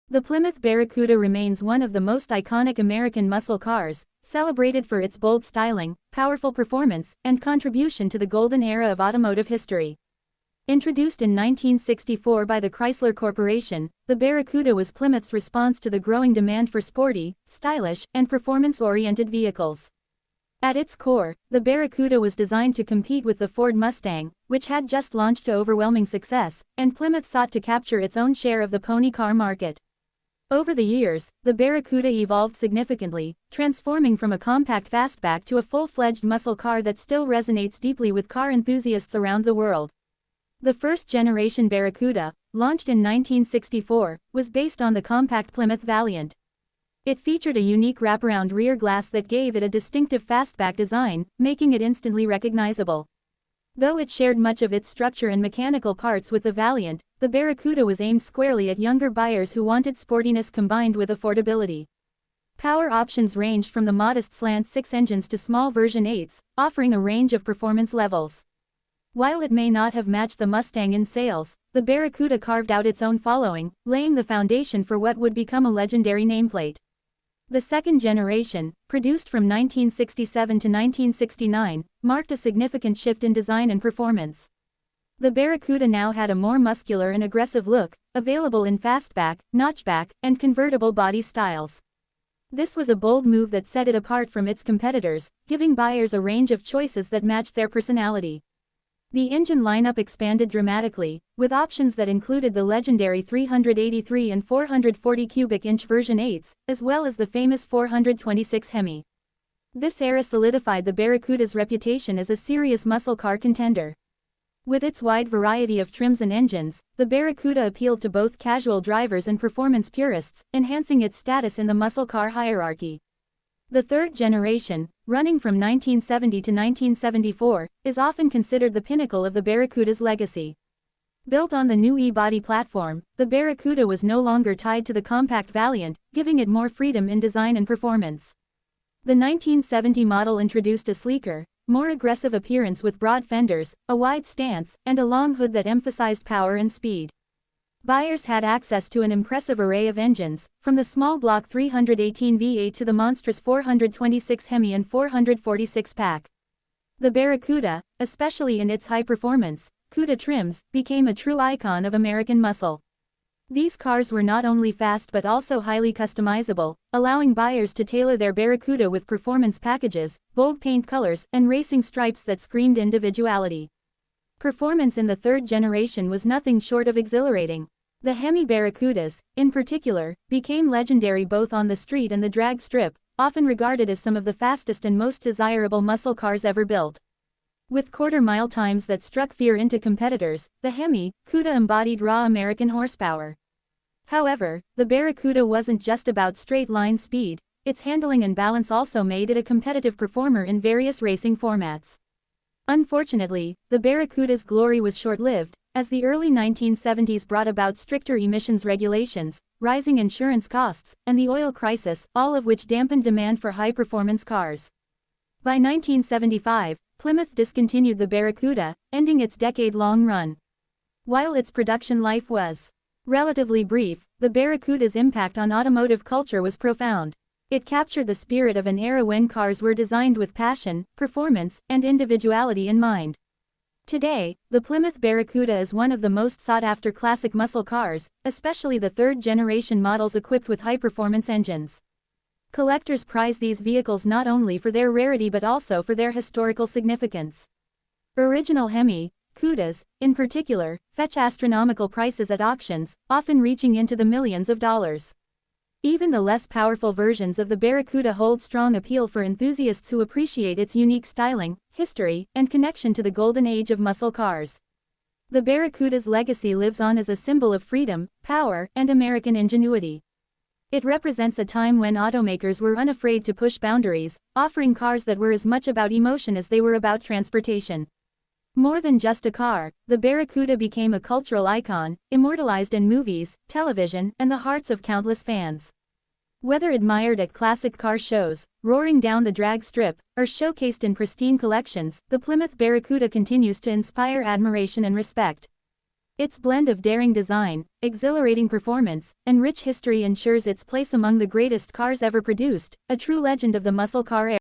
The Plymouth Barracuda remains one of the most iconic American muscle cars, celebrated for its bold styling, powerful performance, and contribution to the golden era of automotive history. Introduced in 1964 by the Chrysler Corporation, the Barracuda was Plymouth's response to the growing demand for sporty, stylish, and performance-oriented vehicles. At its core, the Barracuda was designed to compete with the Ford Mustang, which had just launched to overwhelming success, and Plymouth sought to capture its own share of the pony car market. Over the years, the Barracuda evolved significantly, transforming from a compact fastback to a full-fledged muscle car that still resonates deeply with car enthusiasts around the world. The first-generation Barracuda, launched in 1964, was based on the compact Plymouth Valiant. It featured a unique wraparound rear glass that gave it a distinctive fastback design, making it instantly recognizable. Though it shared much of its structure and mechanical parts with the Valiant, the Barracuda was aimed squarely at younger buyers who wanted sportiness combined with affordability. Power options ranged from the modest slant 6 engines to small version 8s, offering a range of performance levels. While it may not have matched the Mustang in sales, the Barracuda carved out its own following, laying the foundation for what would become a legendary nameplate. The second generation, produced from 1967 to 1969, marked a significant shift in design and performance. The Barracuda now had a more muscular and aggressive look, available in fastback, notchback, and convertible body styles. This was a bold move that set it apart from its competitors, giving buyers a range of choices that matched their personality. The engine lineup expanded dramatically, with options that included the legendary 383 and 440 cubic inch version 8s, as well as the famous 426 Hemi. This era solidified the Barracuda's reputation as a serious muscle car contender. With its wide variety of trims and engines, the Barracuda appealed to both casual drivers and performance purists, enhancing its status in the muscle car hierarchy. The third generation, running from 1970 to 1974, is often considered the pinnacle of the Barracuda's legacy. Built on the new E-body platform, the Barracuda was no longer tied to the compact Valiant, giving it more freedom in design and performance. The 1970 model introduced a sleeker, more aggressive appearance with broad fenders, a wide stance, and a long hood that emphasized power and speed. Buyers had access to an impressive array of engines, from the small block 318 V8 to the monstrous 426 Hemi and 446 pack. The Barracuda, especially in its high-performance, CUDA trims, became a true icon of American muscle. These cars were not only fast but also highly customizable, allowing buyers to tailor their Barracuda with performance packages, bold paint colors, and racing stripes that screamed individuality. Performance in the third generation was nothing short of exhilarating. The Hemi Barracudas, in particular, became legendary both on the street and the drag strip, often regarded as some of the fastest and most desirable muscle cars ever built. With quarter-mile times that struck fear into competitors, the Hemi CUDA embodied raw American horsepower. However, the Barracuda wasn't just about straight-line speed, its handling and balance also made it a competitive performer in various racing formats. Unfortunately, the Barracuda's glory was short-lived, as the early 1970s brought about stricter emissions regulations, rising insurance costs, and the oil crisis, all of which dampened demand for high-performance cars. By 1975, Plymouth discontinued the Barracuda, ending its decade-long run. While its production life was relatively brief, the Barracuda's impact on automotive culture was profound. It captured the spirit of an era when cars were designed with passion, performance, and individuality in mind. Today, the Plymouth Barracuda is one of the most sought-after classic muscle cars, especially the third-generation models equipped with high-performance engines. Collectors prize these vehicles not only for their rarity but also for their historical significance. Original Hemi CUDAs, in particular, fetch astronomical prices at auctions, often reaching into the millions of dollars. Even the less powerful versions of the Barracuda hold strong appeal for enthusiasts who appreciate its unique styling, history, and connection to the golden age of muscle cars. The Barracuda's legacy lives on as a symbol of freedom, power, and American ingenuity. It represents a time when automakers were unafraid to push boundaries, offering cars that were as much about emotion as they were about transportation. More than just a car, the Barracuda became a cultural icon, immortalized in movies, television, and the hearts of countless fans. Whether admired at classic car shows, roaring down the drag strip, or showcased in pristine collections, the Plymouth Barracuda continues to inspire admiration and respect. Its blend of daring design, exhilarating performance, and rich history ensures its place among the greatest cars ever produced, a true legend of the muscle car era.